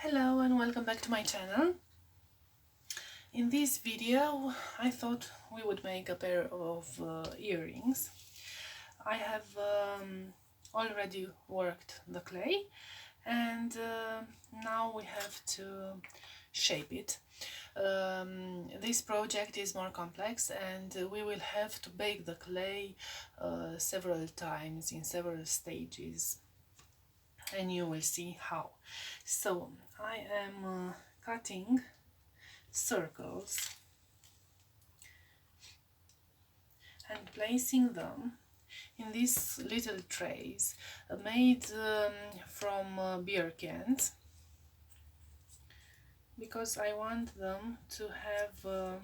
Hello and welcome back to my channel. In this video I thought we would make a pair of earrings. I have already worked the clay and now we have to shape it. This project is more complex and we will have to bake the clay several times in several stages, and you will see how. So I am cutting circles and placing them in these little trays made from beer cans, because I want them to have a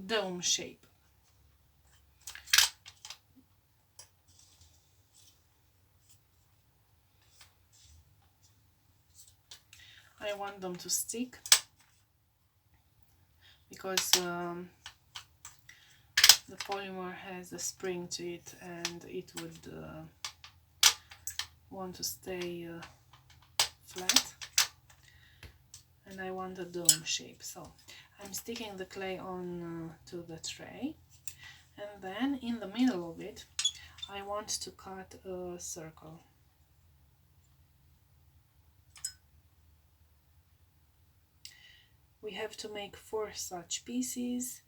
dome shape. I want them to stick because the polymer has a spring to it and it would want to stay flat, and I want a dome shape. So I'm sticking the clay on to the tray, and then in the middle of it I want to cut a circle. We have to make 4 such pieces.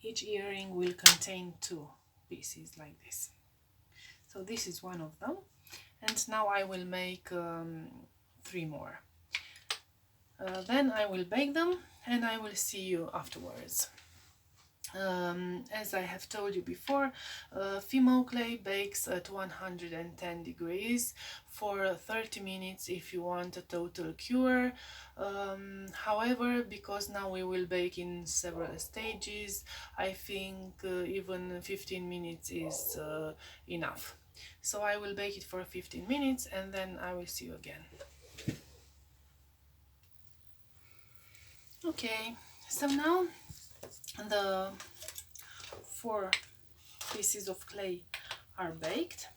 Each earring will contain 2 pieces like this. So this is one of them, and now I will make 3 more. Then I will bake them and I will see you afterwards. As I have told you before, Fimo clay bakes at 110 degrees for 30 minutes if you want a total cure. However, because now we will bake in several stages, I think even 15 minutes is enough. So I will bake it for 15 minutes and then I will see you again. Okay, so now the 4 pieces of clay are baked,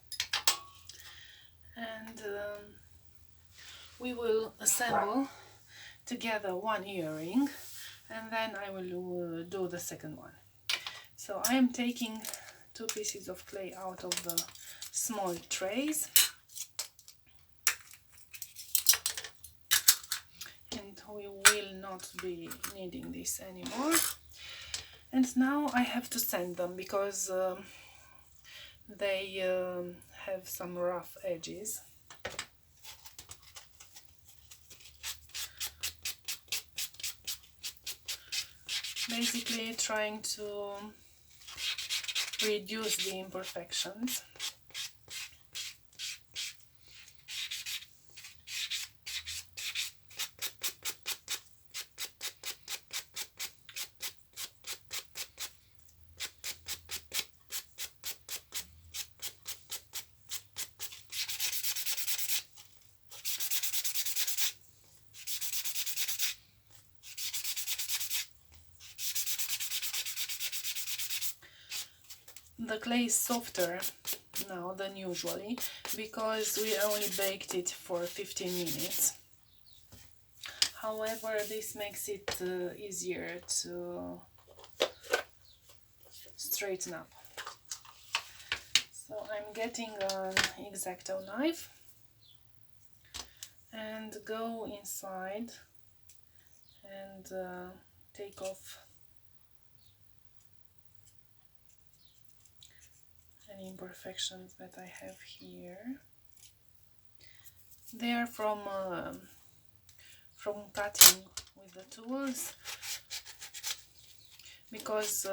and we will assemble together one earring, and then I will do the second one. So I am taking 2 pieces of clay out of the small trays, and we will not be needing this anymore. And now I have to sand them because they have some rough edges. Basically trying to reduce the imperfections. The clay is softer now than usually because we only baked it for 15 minutes. However, this makes it easier to straighten up. So I'm getting an X-Acto knife and go inside and take off any imperfections that I have here. They are from cutting with the tools, because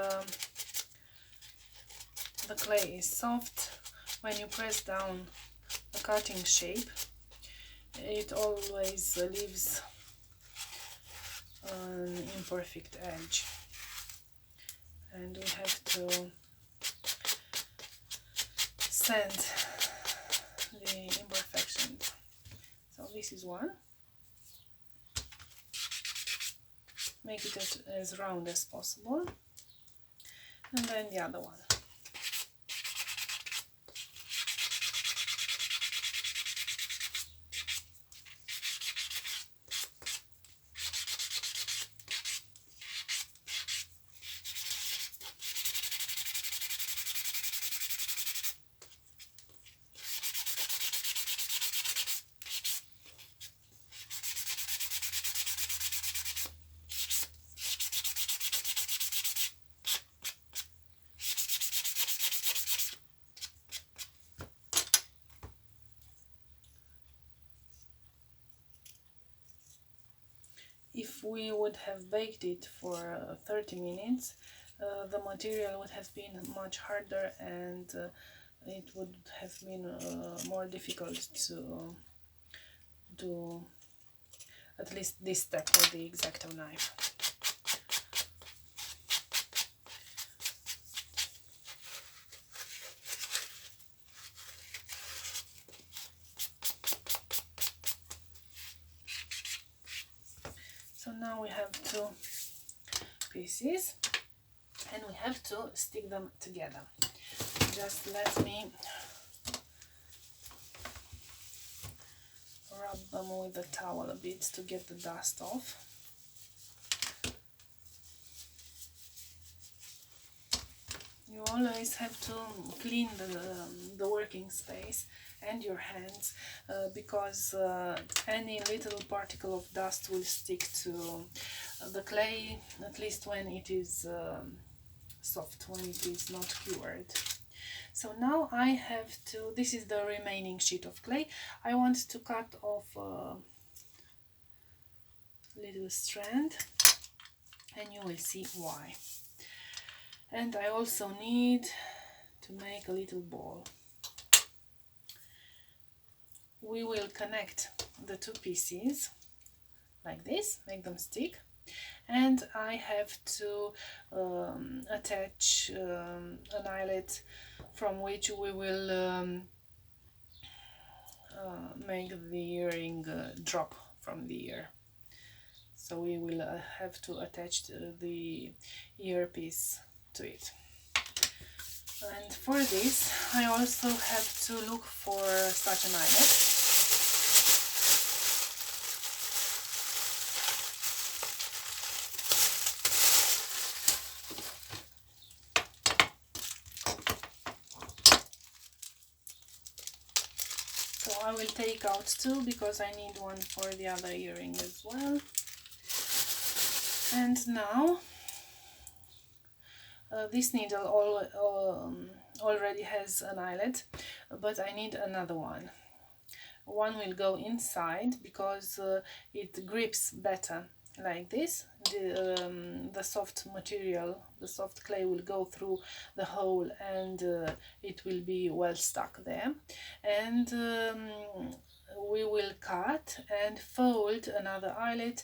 the clay is soft. When you press down the cutting shape, it always leaves an imperfect edge, and we have to sand the imperfections. So this is one. Make it as round as possible, and then the other one. we would have baked it for 30 minutes, the material would have been much harder, and it would have been more difficult to do at least this step with the X-Acto knife. So now we have two pieces and we have to stick them together. Just let me rub them with the towel a bit to get the dust off. You always have to clean the working space and your hands because any little particle of dust will stick to the clay, at least when it is soft, when it is not cured. So now I have to, this is the remaining sheet of clay. I want to cut off a little strand and you will see why. And I also need to make a little ball. We will connect the two pieces like this, make them stick, and I have to attach an eyelet from which we will make the earring drop from the ear. So we will have to attach the earpiece to it. And for this I also have to look for such an eyelet. So I will take out two because I need one for the other earring as well. And now this needle already has an eyelet, but I need another one. One will go inside because it grips better like this. The soft material, the soft clay will go through the hole and it will be well stuck there. And we will cut and fold another eyelet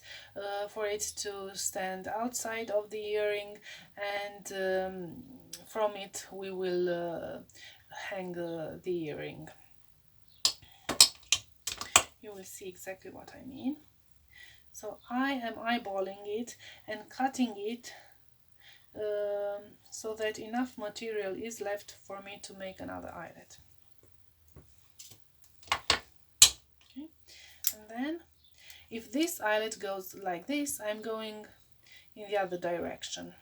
for it to stand outside of the earring, and from it we will hang the earring. You will see exactly what I mean. So I am eyeballing it and cutting it so that enough material is left for me to make another eyelet. Okay. And then if this eyelet goes like this, I'm going in the other direction.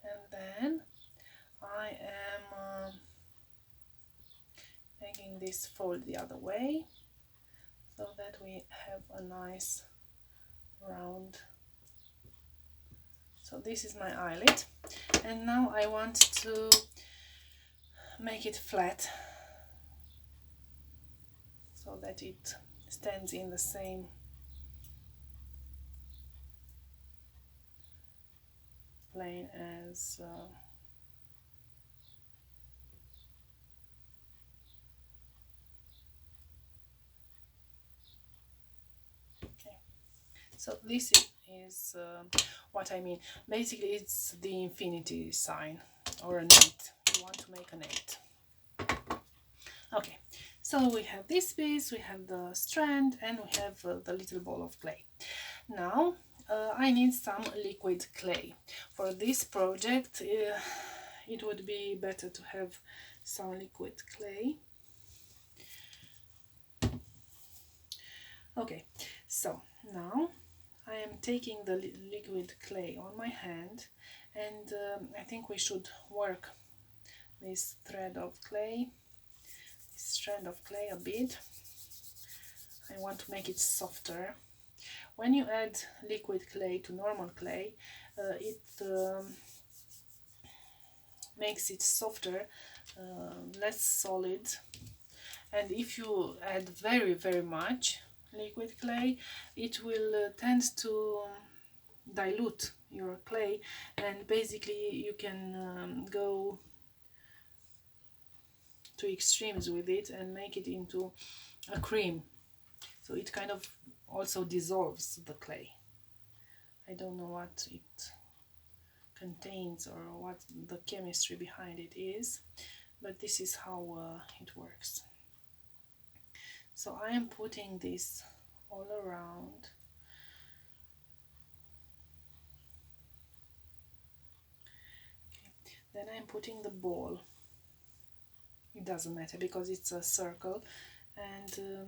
And then I am making this fold the other way so that we have a nice round. So this is my eyelet, and now I want to make it flat so that it stands in the same plane as okay. So this is what I mean. Basically it's the infinity sign, or an 8. You want to make an 8. Okay, so we have this piece, we have the strand, and we have the little ball of clay. Now I need some liquid clay. For this project it would be better to have some liquid clay. Okay, so now I am taking the liquid clay on my hand, and I think we should work this thread of clay, this strand of clay a bit. I want to make it softer. When you add liquid clay to normal clay, it makes it softer, less solid, and if you add very much liquid clay, it will tend to dilute your clay, and basically you can go to extremes with it and make it into a cream, so it kind of also dissolves the clay. I don't know what it contains or what the chemistry behind it is, but this is how it works. So I am putting this all around. Okay. Then I'm putting the ball. It doesn't matter because it's a circle, and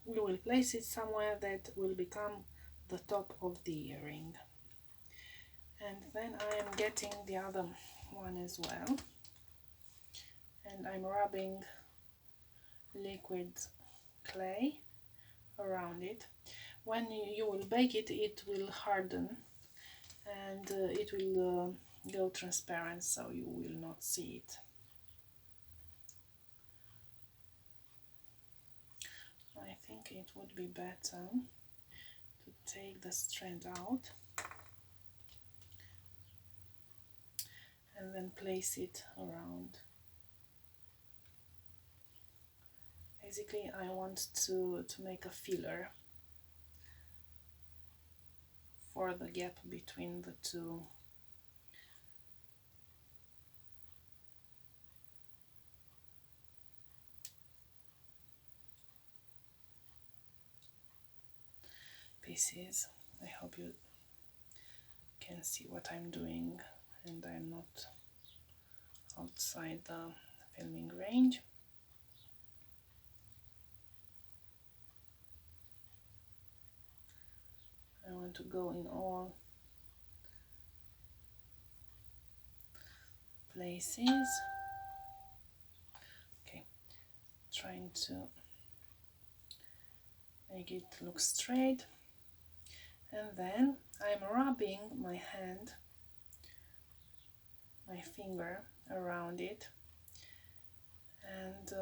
we will place it somewhere that will become the top of the earring. And then I am getting the other one as well, and I'm rubbing liquid clay around it. When you will bake it, it will harden, and it will go transparent, so you will not see it. I think it would be better to take the strand out and then place it around. Basically, I want to make a filler for the gap between the two. Pieces. I hope you can see what I'm doing and I'm not outside the filming range. I want to go in all places. Okay, trying to make it look straight, and then I'm rubbing my hand, my finger around it, and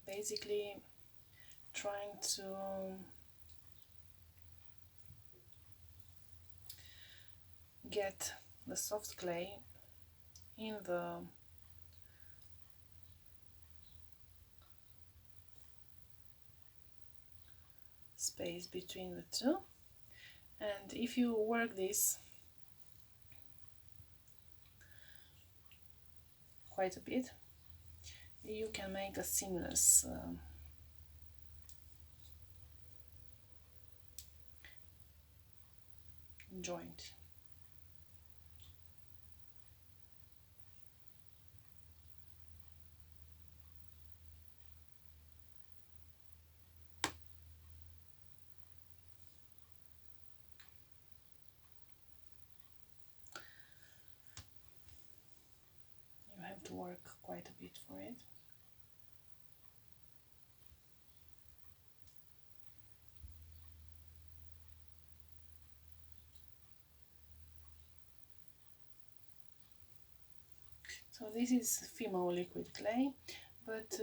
basically trying to get the soft clay in the space between the two. And if you work this quite a bit, you can make a seamless joint. You have to work quite a bit for it. So this is Fimo liquid clay, but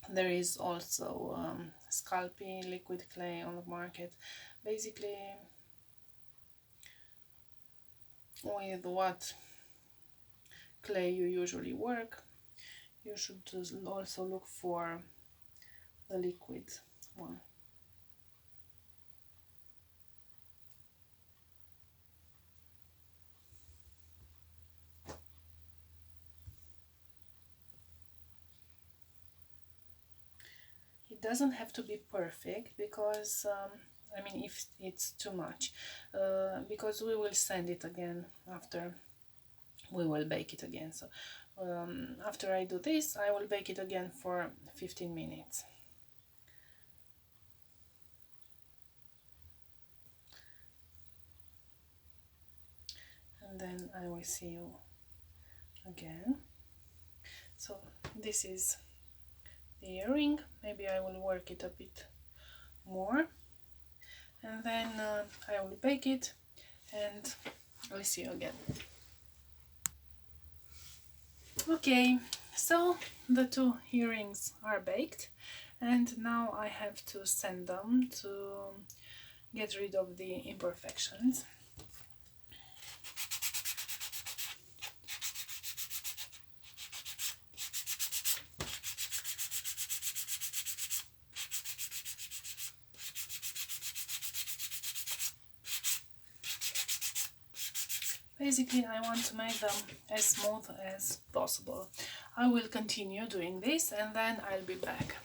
there is also Scalpi liquid clay on the market. Basically, with what clay you usually work, you should also look for the liquid one. It doesn't have to be perfect because I mean, if it's too much, because we will sand it again after we will bake it again. So after I do this, I will bake it again for 15 minutes. And then I will see you again. So this is the earring. Maybe I will work it a bit more, and then I will bake it, and I'll see you again. Okay, So the two earrings are baked, and now I have to sand them to get rid of the imperfections. Basically, I want to make them as smooth as possible. I will continue doing this and then I'll be back.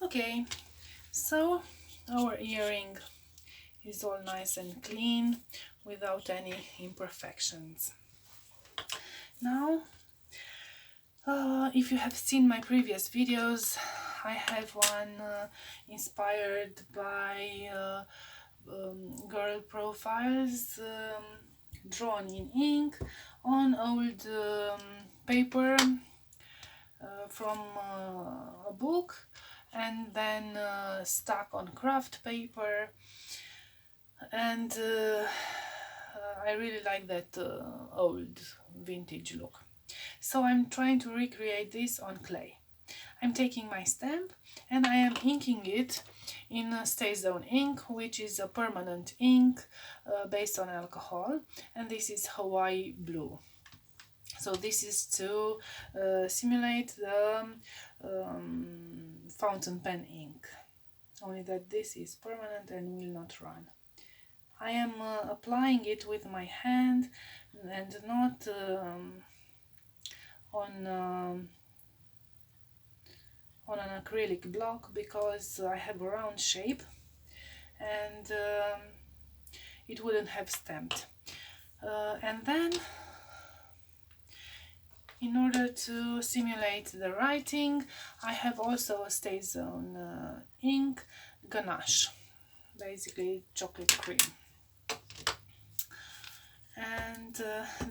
Okay, so our earring is all nice and clean without any imperfections. Now, if you have seen my previous videos, I have one inspired by girl profiles drawn in ink on old paper from a book, and then stuck on craft paper, and I really like that old vintage look. So I'm trying to recreate this on clay. I'm taking my stamp and I am inking it in Stay Zone ink, which is a permanent ink based on alcohol, and this is Hawaii Blue. So this is to simulate the fountain pen ink, only that this is permanent and will not run. I am applying it with my hand and not on an acrylic block, because I have a round shape and it wouldn't have stamped. And then, in order to simulate the writing, I have also a Stay Zone ink ganache, basically chocolate cream. And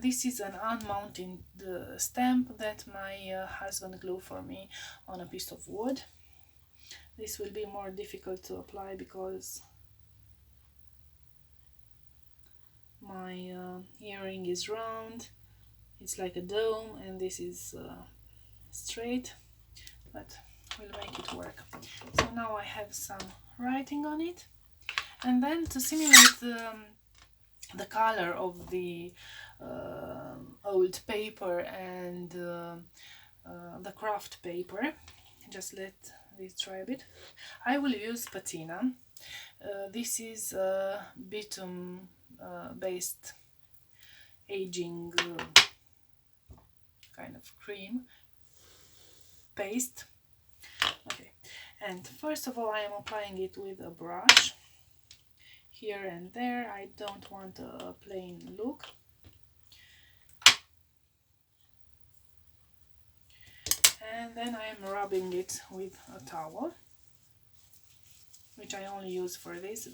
this is an unmounted stamp that my husband glued for me on a piece of wood. This will be more difficult to apply because my earring is round, it's like a dome, and this is straight, but we'll make it work. So now I have some writing on it, and then to simulate the color of the old paper and the craft paper, just let this dry a bit. I will use patina. This is a bitumen based aging kind of cream paste. Okay, and first of all I am applying it with a brush here and there. I don't want a plain look. And then I am rubbing it with a towel, which I only use for this.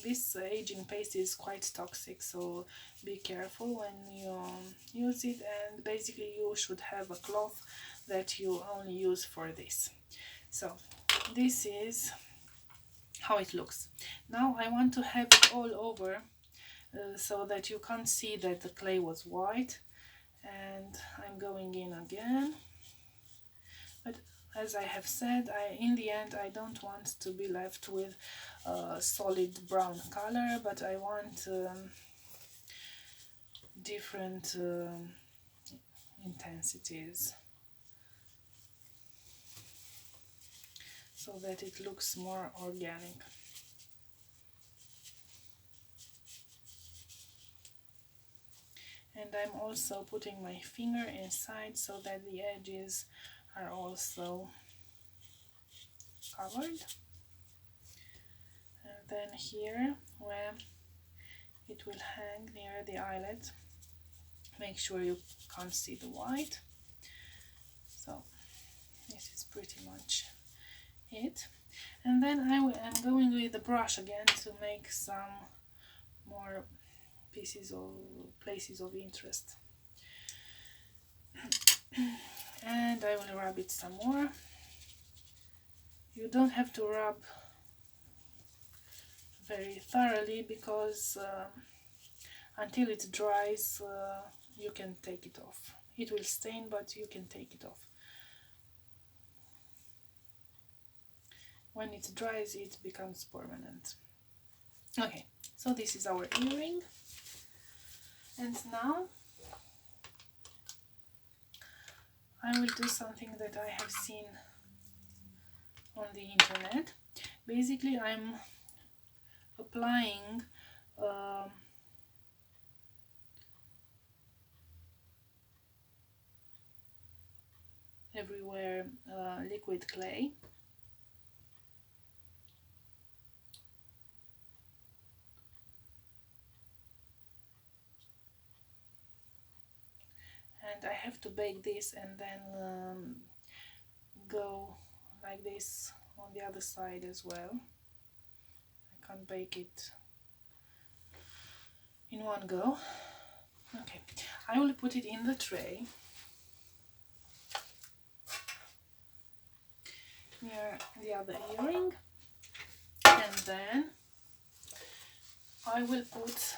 This aging paste is quite toxic, so be careful when you use it, and basically you should have a cloth that you only use for this. So this is how it looks. Now I want to have it all over so that you can't see that the clay was white, and I'm going in again. But as I have said, in the end I don't want to be left with a solid brown color, but I want different intensities so that it looks more organic. And I'm also putting my finger inside so that the edges are also covered. And then here, where it will hang near the eyelet, make sure you can't see the white. So this is pretty much it. And then I'm going with the brush again to make some more places of interest. And I will rub it some more. You don't have to rub very thoroughly, because until it dries you can take it off. It will stain, but you can take it off. When it dries, it becomes permanent. Okay, so this is our earring. And now I will do something that I have seen on the internet. Basically, I'm applying everywhere liquid clay. And I have to bake this and then go like this on the other side as well. I can't bake it in one go. Okay, I will put it in the tray near the other earring, and then I will put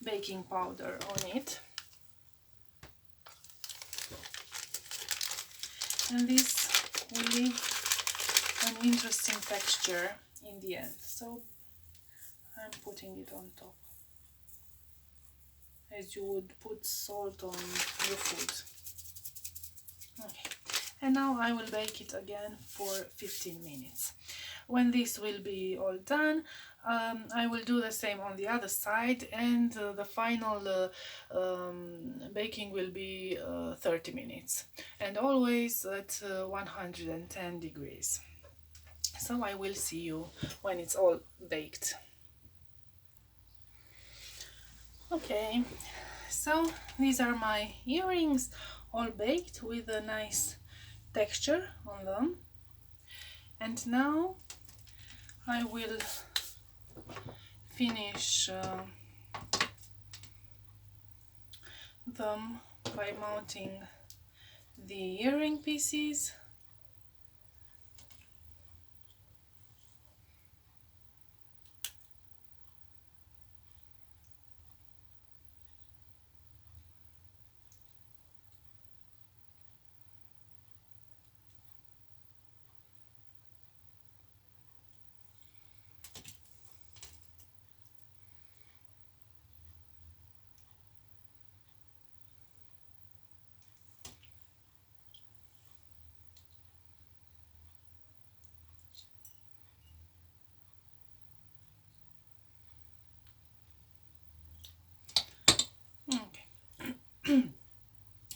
baking powder on it, and this will leave an interesting texture in the end. So I'm putting it on top, as you would put salt on your food. Okay, and now I will bake it again for 15 minutes. When this will be all done, I will do the same on the other side, and the final baking will be 30 minutes, and always at 110 degrees. So I will see you when it's all baked. Okay, so these are my earrings, all baked with a nice texture on them. And now I will finish them by mounting the earring pieces.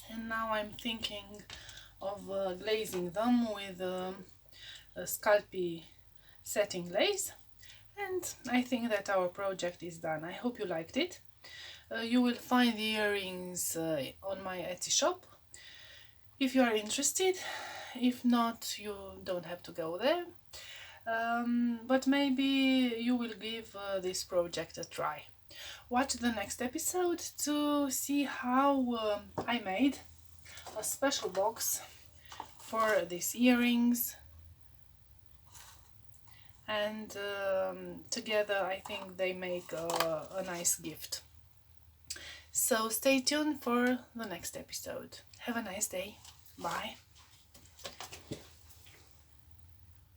And now I'm thinking of glazing them with a scalpy setting glaze, and I think that our project is done. I hope you liked it. You will find the earrings on my Etsy shop if you are interested. If not, you don't have to go there, but maybe you will give this project a try. Watch the next episode to see how I made a special box for these earrings, and together I think they make a nice gift. So stay tuned for the next episode. Have a nice day. Bye.